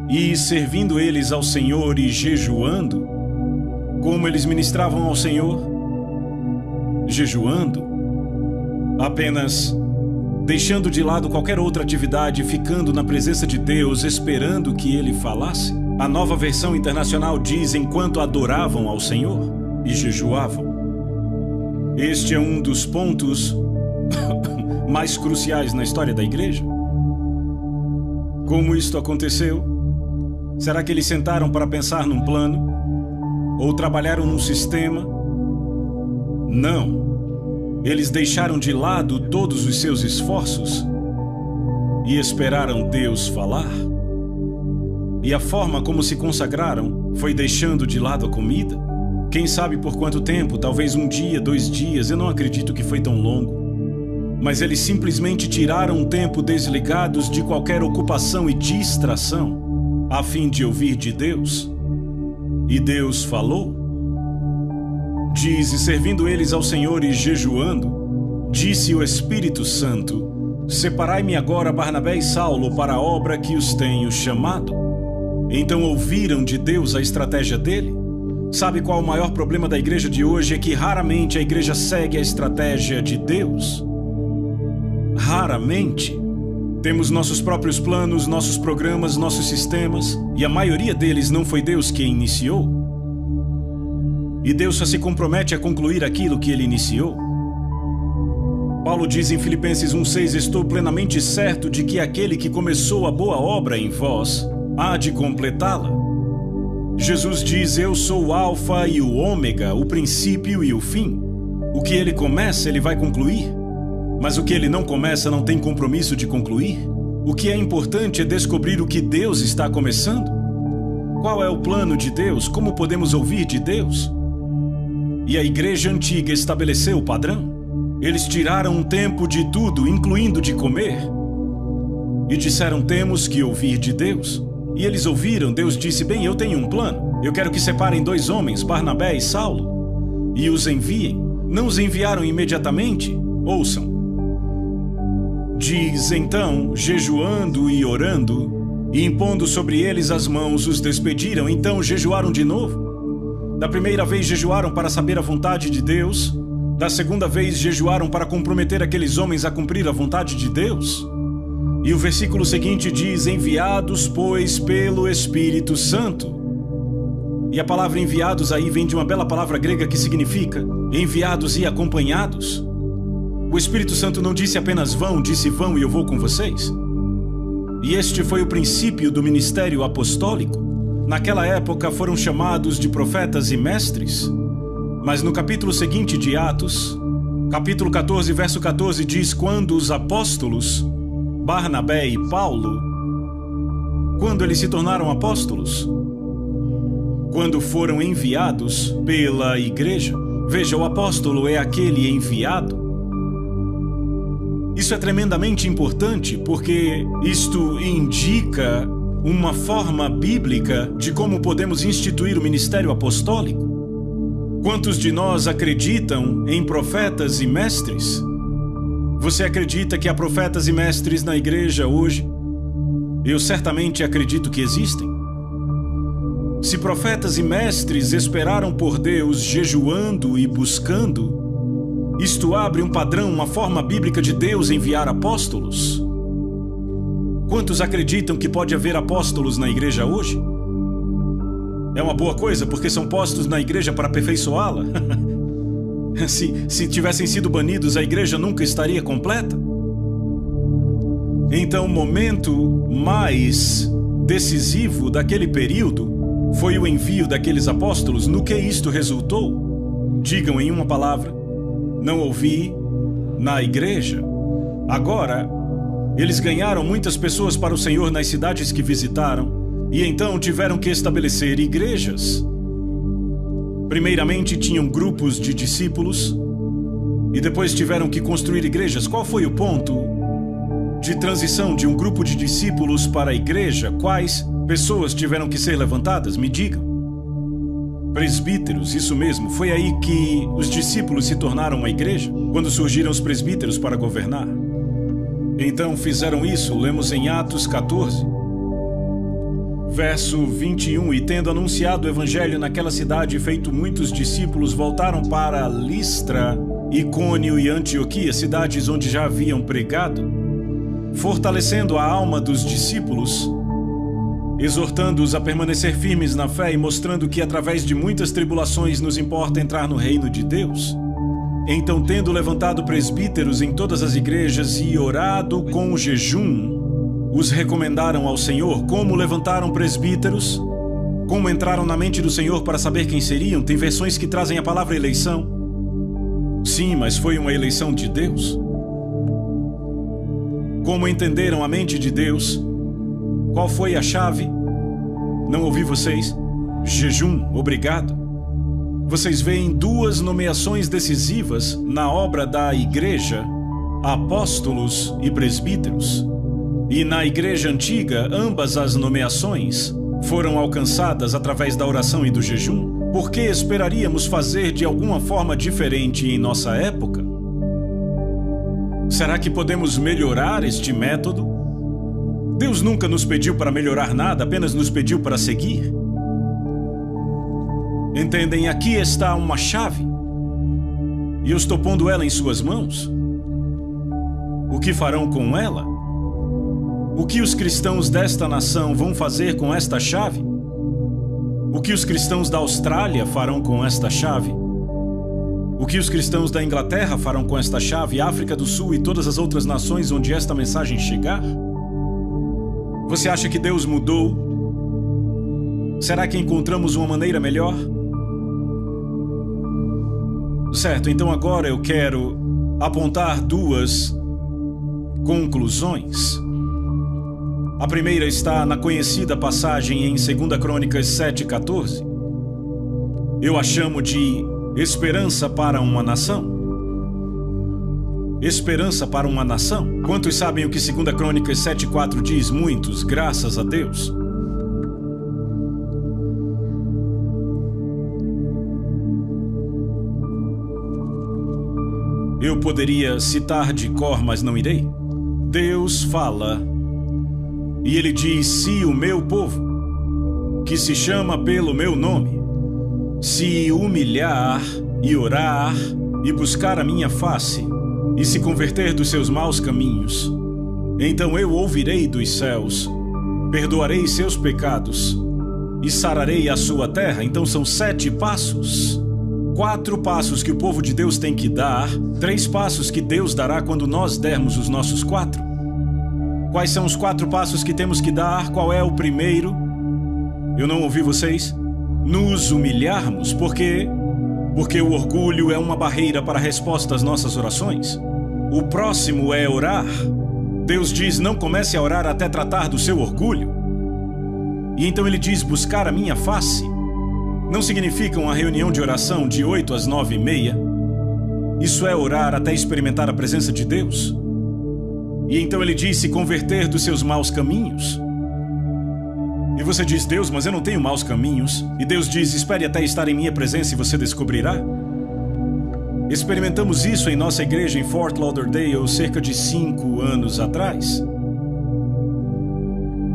e servindo eles ao Senhor e jejuando. Como eles ministravam ao Senhor? Jejuando. Apenas deixando de lado qualquer outra atividade, ficando na presença de Deus, esperando que Ele falasse. A Nova Versão Internacional diz: enquanto adoravam ao Senhor e jejuavam. Este é um dos pontos mais cruciais na história da igreja. Como isto aconteceu? Será que eles sentaram para pensar num plano? Ou trabalharam num sistema? Não. Eles deixaram de lado todos os seus esforços e esperaram Deus falar. E a forma como se consagraram foi deixando de lado a comida. Quem sabe por quanto tempo, talvez 1 dia, 2 dias, eu não acredito que foi tão longo. Mas eles simplesmente tiraram um tempo desligados de qualquer ocupação e distração, a fim de ouvir de Deus. E Deus falou. Diz: e servindo eles ao Senhor e jejuando, disse o Espírito Santo: separai-me agora Barnabé e Saulo para a obra que os tenho chamado. Então ouviram de Deus a estratégia dele. Sabe qual o maior problema da igreja de hoje? É que raramente a igreja segue a estratégia de Deus. Raramente. Temos nossos próprios planos, nossos programas, nossos sistemas, e a maioria deles não foi Deus quem iniciou. E Deus só se compromete a concluir aquilo que Ele iniciou. Paulo diz em Filipenses 1,6: estou plenamente certo de que aquele que começou a boa obra em vós há de completá-la. Jesus diz: eu sou o Alfa e o Ômega, o princípio e o fim. O que Ele começa, Ele vai concluir. Mas o que Ele não começa não tem compromisso de concluir. O que é importante é descobrir o que Deus está começando. Qual é o plano de Deus? Como podemos ouvir de Deus? E a igreja antiga estabeleceu o padrão. Eles tiraram um tempo de tudo, incluindo de comer, e disseram: temos que ouvir de Deus. E eles ouviram. Deus disse: bem, eu tenho um plano. Eu quero que separem 2 homens, Barnabé e Saulo, e os enviem. Não os enviaram imediatamente? Ouçam. Diz: então, jejuando e orando, e impondo sobre eles as mãos, os despediram. Então jejuaram de novo. Da primeira vez jejuaram para saber a vontade de Deus. Da segunda vez jejuaram para comprometer aqueles homens a cumprir a vontade de Deus. E o versículo seguinte diz: enviados, pois, pelo Espírito Santo. E a palavra enviados aí vem de uma bela palavra grega que significa enviados e acompanhados. O Espírito Santo não disse apenas vão, disse vão e eu vou com vocês. E este foi o princípio do ministério apostólico. Naquela época foram chamados de profetas e mestres. Mas no capítulo seguinte de Atos, capítulo 14, verso 14, diz: quando os apóstolos, Barnabé e Paulo, quando eles se tornaram apóstolos? Quando foram enviados pela igreja. Veja, o apóstolo é aquele enviado. Isso é tremendamente importante porque isto indica uma forma bíblica de como podemos instituir o ministério apostólico. Quantos de nós acreditam em profetas e mestres? Você acredita que há profetas e mestres na igreja hoje? Eu certamente acredito que existem. Se profetas e mestres esperaram por Deus jejuando e buscando, isto abre um padrão, uma forma bíblica de Deus enviar apóstolos. Quantos acreditam que pode haver apóstolos na igreja hoje? É uma boa coisa, porque são postos na igreja para aperfeiçoá-la. Se tivessem sido banidos, a igreja nunca estaria completa. Então, o momento mais decisivo daquele período foi o envio daqueles apóstolos. No que isto resultou? Digam em uma palavra: não ouvi na igreja. Agora, eles ganharam muitas pessoas para o Senhor nas cidades que visitaram, e então tiveram que estabelecer igrejas. Primeiramente tinham grupos de discípulos, e depois tiveram que construir igrejas. Qual foi o ponto de transição de um grupo de discípulos para a igreja? Quais pessoas tiveram que ser levantadas? Me digam. Presbíteros, isso mesmo. Foi aí que os discípulos se tornaram uma igreja, quando surgiram os presbíteros para governar. Então fizeram isso. Lemos em Atos 14, verso 21. E tendo anunciado o evangelho naquela cidade e feito muitos discípulos, voltaram para Listra, Icônio e Antioquia, cidades onde já haviam pregado, fortalecendo a alma dos discípulos, exortando-os a permanecer firmes na fé e mostrando que através de muitas tribulações nos importa entrar no reino de Deus. Então, tendo levantado presbíteros em todas as igrejas e orado com jejum, os recomendaram ao Senhor. Como levantaram presbíteros? Como entraram na mente do Senhor para saber quem seriam? Tem versões que trazem a palavra eleição. Sim, mas foi uma eleição de Deus. Como entenderam a mente de Deus? Qual foi a chave? Não ouvi vocês. Jejum, obrigado. Vocês veem 2 nomeações decisivas na obra da igreja: apóstolos e presbíteros. E na igreja antiga, ambas as nomeações foram alcançadas através da oração e do jejum. Por que esperaríamos fazer de alguma forma diferente em nossa época? Será que podemos melhorar este método? Deus nunca nos pediu para melhorar nada, apenas nos pediu para seguir. Entendem? Aqui está uma chave. E eu estou pondo ela em suas mãos. O que farão com ela? O que os cristãos desta nação vão fazer com esta chave? O que os cristãos da Austrália farão com esta chave? O que os cristãos da Inglaterra farão com esta chave, África do Sul e todas as outras nações onde esta mensagem chegar? Você acha que Deus mudou? Será que encontramos uma maneira melhor? Certo, então agora eu quero apontar duas conclusões. A primeira está na conhecida passagem em 2 Crônicas 7:14. Eu a chamo de esperança para uma nação. Esperança para uma nação. Quantos sabem o que 2 Crônicas 7:4 diz? Muitos, graças a Deus. Eu poderia citar de cor, mas não irei. Deus fala, e ele diz: se o meu povo, que se chama pelo meu nome, se humilhar e orar e buscar a minha face e se converter dos seus maus caminhos, então eu ouvirei dos céus, perdoarei seus pecados e sararei a sua terra. Então são 7 passos. 4 passos que o povo de Deus tem que dar, 3 passos que Deus dará quando nós dermos os nossos 4. Quais são os 4 passos que temos que dar? Qual é o primeiro? Eu não ouvi vocês? Nos humilharmos. Por quê? Porque o orgulho é uma barreira para a resposta às nossas orações. O próximo é orar. Deus diz: não comece a orar até tratar do seu orgulho. E então ele diz: buscar a minha face. Não significa uma reunião de oração de 8 às 9:30. Isso é orar até experimentar a presença de Deus. E então ele diz: se converter dos seus maus caminhos. E você diz: Deus, mas eu não tenho maus caminhos. E Deus diz: espere até estar em minha presença e você descobrirá. Experimentamos isso em nossa igreja em Fort Lauderdale cerca de 5 anos atrás.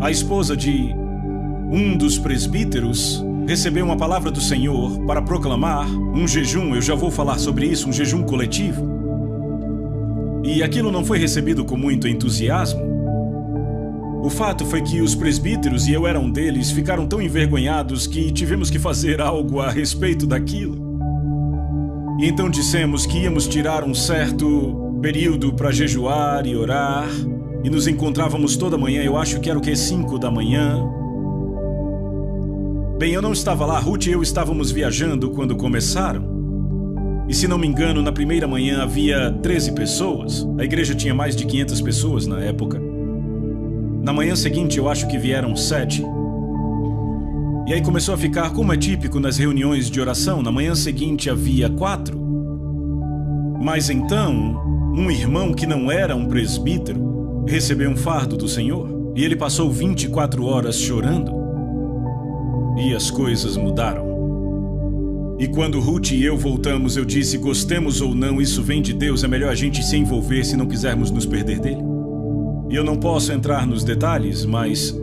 A esposa de um dos presbíteros recebeu uma palavra do Senhor para proclamar um jejum. Eu já vou falar sobre isso, um jejum coletivo. E aquilo não foi recebido com muito entusiasmo. O fato foi que os presbíteros, e eu era um deles, ficaram tão envergonhados que tivemos que fazer algo a respeito daquilo. E então dissemos que íamos tirar um certo período para jejuar e orar, e nos encontrávamos toda manhã. Eu acho que era o que? 5 da manhã. Bem, eu não estava lá, Ruth e eu estávamos viajando quando começaram. E se não me engano, na primeira manhã havia 13 pessoas. A igreja tinha mais de 500 pessoas na época. Na manhã seguinte, eu acho que vieram 7. E aí começou a ficar como é típico nas reuniões de oração. Na manhã seguinte havia 4. Mas então, um irmão que não era um presbítero recebeu um fardo do Senhor. E ele passou 24 horas chorando. E as coisas mudaram. E quando Ruth e eu voltamos, eu disse: gostemos ou não, isso vem de Deus, é melhor a gente se envolver se não quisermos nos perder dele. E eu não posso entrar nos detalhes, mas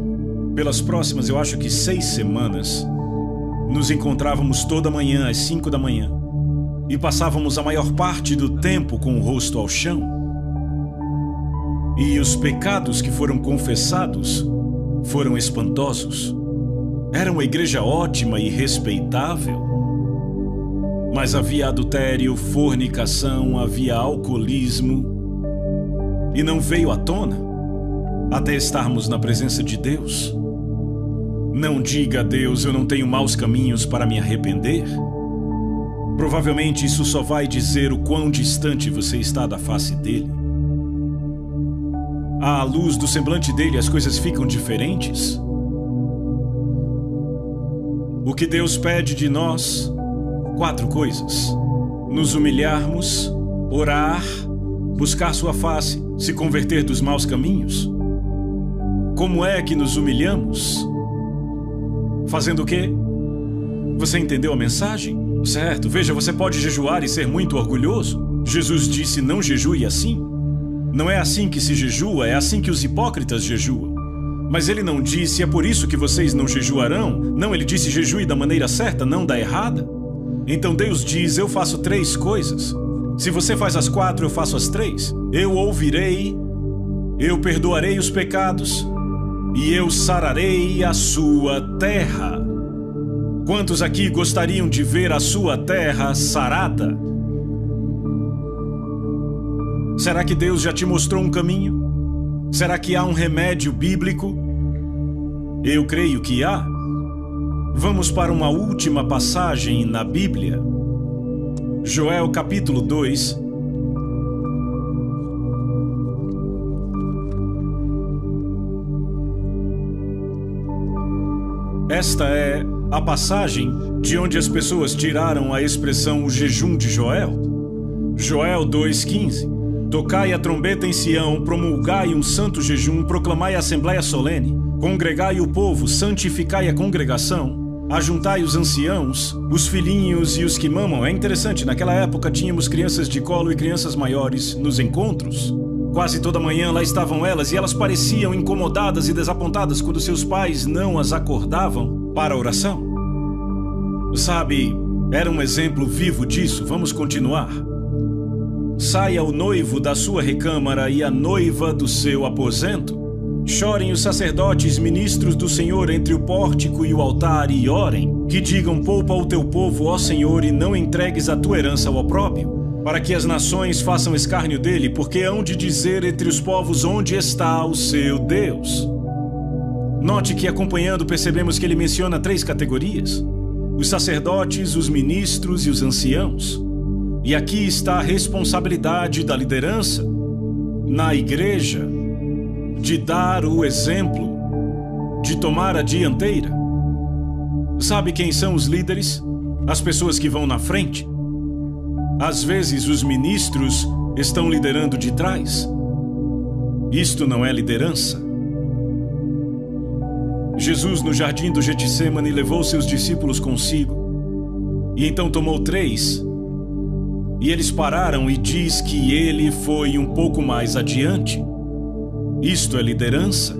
pelas próximas, eu acho que 6 semanas, nos encontrávamos toda manhã às 5 da manhã e passávamos a maior parte do tempo com o rosto ao chão. E os pecados que foram confessados foram espantosos. Era uma igreja ótima e respeitável, mas havia adultério, fornicação, havia alcoolismo, e não veio à tona até estarmos na presença de Deus. Não diga a Deus: eu não tenho maus caminhos para me arrepender. Provavelmente isso só vai dizer o quão distante você está da face dele. À luz do semblante dele, as coisas ficam diferentes. O que Deus pede de nós? 4 coisas: nos humilharmos, orar, buscar sua face, se converter dos maus caminhos. Como é que nos humilhamos? Fazendo o quê? Você entendeu a mensagem? Certo, veja, você pode jejuar e ser muito orgulhoso. Jesus disse: não jejue assim. Não é assim que se jejua, é assim que os hipócritas jejuam. Mas ele não disse, é por isso que vocês não jejuarão? Não, ele disse, jejue da maneira certa, não da errada. Então Deus diz, eu faço 3 coisas. Se você faz as 4, eu faço as 3. Eu ouvirei, eu perdoarei os pecados e eu sararei a sua terra. Quantos aqui gostariam de ver a sua terra sarada? Será que Deus já te mostrou um caminho? Será que há um remédio bíblico? Eu creio que há. Vamos para uma última passagem na Bíblia. Joel capítulo 2. Esta é a passagem de onde as pessoas tiraram a expressão o jejum de Joel. Joel 2,15. Tocai a trombeta em Sião, promulgai um santo jejum, proclamai a assembleia solene, congregai o povo, santificai a congregação, ajuntai os anciãos, os filhinhos e os que mamam. É interessante, naquela época tínhamos crianças de colo e crianças maiores nos encontros. Quase toda manhã lá estavam elas e elas pareciam incomodadas e desapontadas quando seus pais não as acordavam para a oração. Sabe, era um exemplo vivo disso. Vamos continuar. Saia o noivo da sua recâmara e a noiva do seu aposento. Chorem os sacerdotes, ministros do Senhor, entre o pórtico e o altar, e orem. Que digam, poupa o teu povo, ó Senhor, e não entregues a tua herança ao opróbrio, para que as nações façam escárnio dele, porque hão de dizer entre os povos onde está o seu Deus. Note que, acompanhando, percebemos que ele menciona 3 categorias: os sacerdotes, os ministros e os anciãos. E aqui está a responsabilidade da liderança na igreja de dar o exemplo, de tomar a dianteira. Sabe quem são os líderes? As pessoas que vão na frente. Às vezes os ministros estão liderando de trás. Isto não é liderança. Jesus, no jardim do Getsêmani, levou seus discípulos consigo. E então tomou 3. E eles pararam e diz que ele foi um pouco mais adiante. Isto é liderança?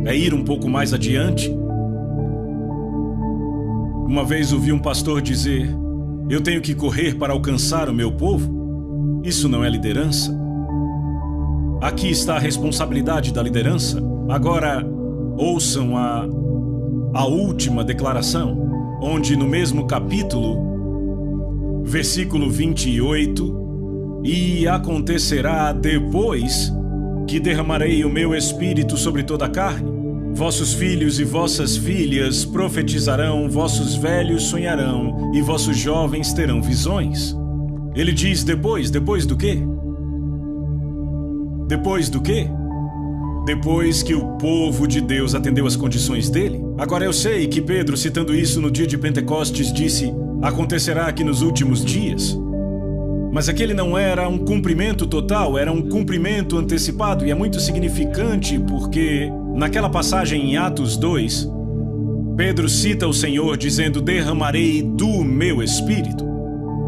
É ir um pouco mais adiante? Uma vez ouvi um pastor dizer, eu tenho que correr para alcançar o meu povo. Isso não é liderança. Aqui está a responsabilidade da liderança. Agora, ouçam a última declaração, onde no mesmo capítulo, versículo 28, e acontecerá depois que derramarei o meu espírito sobre toda a carne. Vossos filhos e vossas filhas profetizarão, vossos velhos sonharão e vossos jovens terão visões. Ele diz depois do quê? Depois do quê? Depois que o povo de Deus atendeu às condições dele. Agora eu sei que Pedro, citando isso no dia de Pentecostes, disse, acontecerá aqui nos últimos dias. Mas aquele não era um cumprimento total, era um cumprimento antecipado, e é muito significante porque, naquela passagem em Atos 2, Pedro cita o Senhor dizendo, derramarei do meu espírito.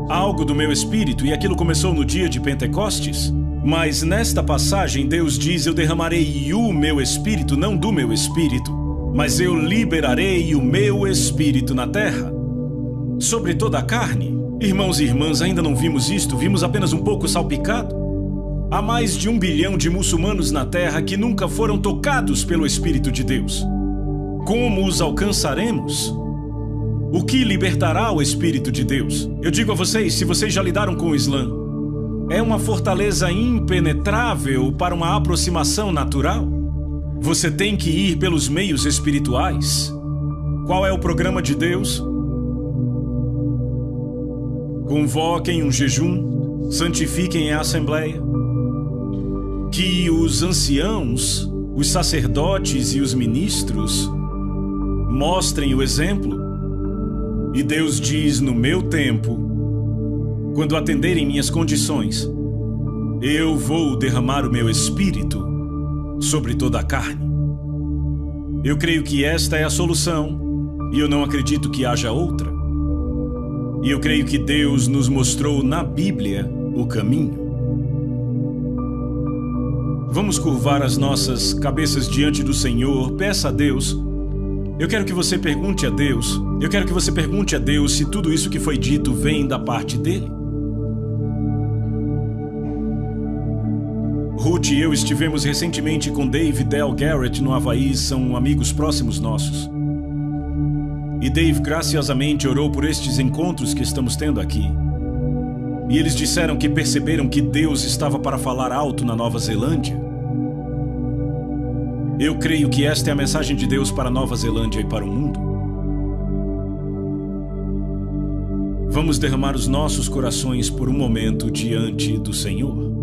Algo do meu espírito, e aquilo começou no dia de Pentecostes. Mas nesta passagem Deus diz, eu derramarei o meu espírito, não do meu espírito, mas eu liberarei o meu espírito na terra, sobre toda a carne. Irmãos e irmãs, ainda não vimos isto, vimos apenas um pouco salpicado. Há mais de 1 bilhão de muçulmanos na Terra que nunca foram tocados pelo Espírito de Deus. Como os alcançaremos? O que libertará o Espírito de Deus? Eu digo a vocês, se vocês já lidaram com o Islã, é uma fortaleza impenetrável para uma aproximação natural. Você tem que ir pelos meios espirituais. Qual é o programa de Deus? Convoquem um jejum, santifiquem a assembleia, que os anciãos, os sacerdotes e os ministros mostrem o exemplo. E Deus diz, no meu tempo, quando atenderem minhas condições, eu vou derramar o meu espírito sobre toda a carne. Eu creio que esta é a solução, e eu não acredito que haja outra. E eu creio que Deus nos mostrou na Bíblia o caminho. Vamos curvar as nossas cabeças diante do Senhor. Peça a Deus. Eu quero que você pergunte a Deus. Eu quero que você pergunte a Deus se tudo isso que foi dito vem da parte dele. Ruth e eu estivemos recentemente com Dave e Del Garrett no Havaí, são amigos próximos nossos. E Dave graciosamente orou por estes encontros que estamos tendo aqui. E eles disseram que perceberam que Deus estava para falar alto na Nova Zelândia. Eu creio que esta é a mensagem de Deus para a Nova Zelândia e para o mundo. Vamos derramar os nossos corações por um momento diante do Senhor.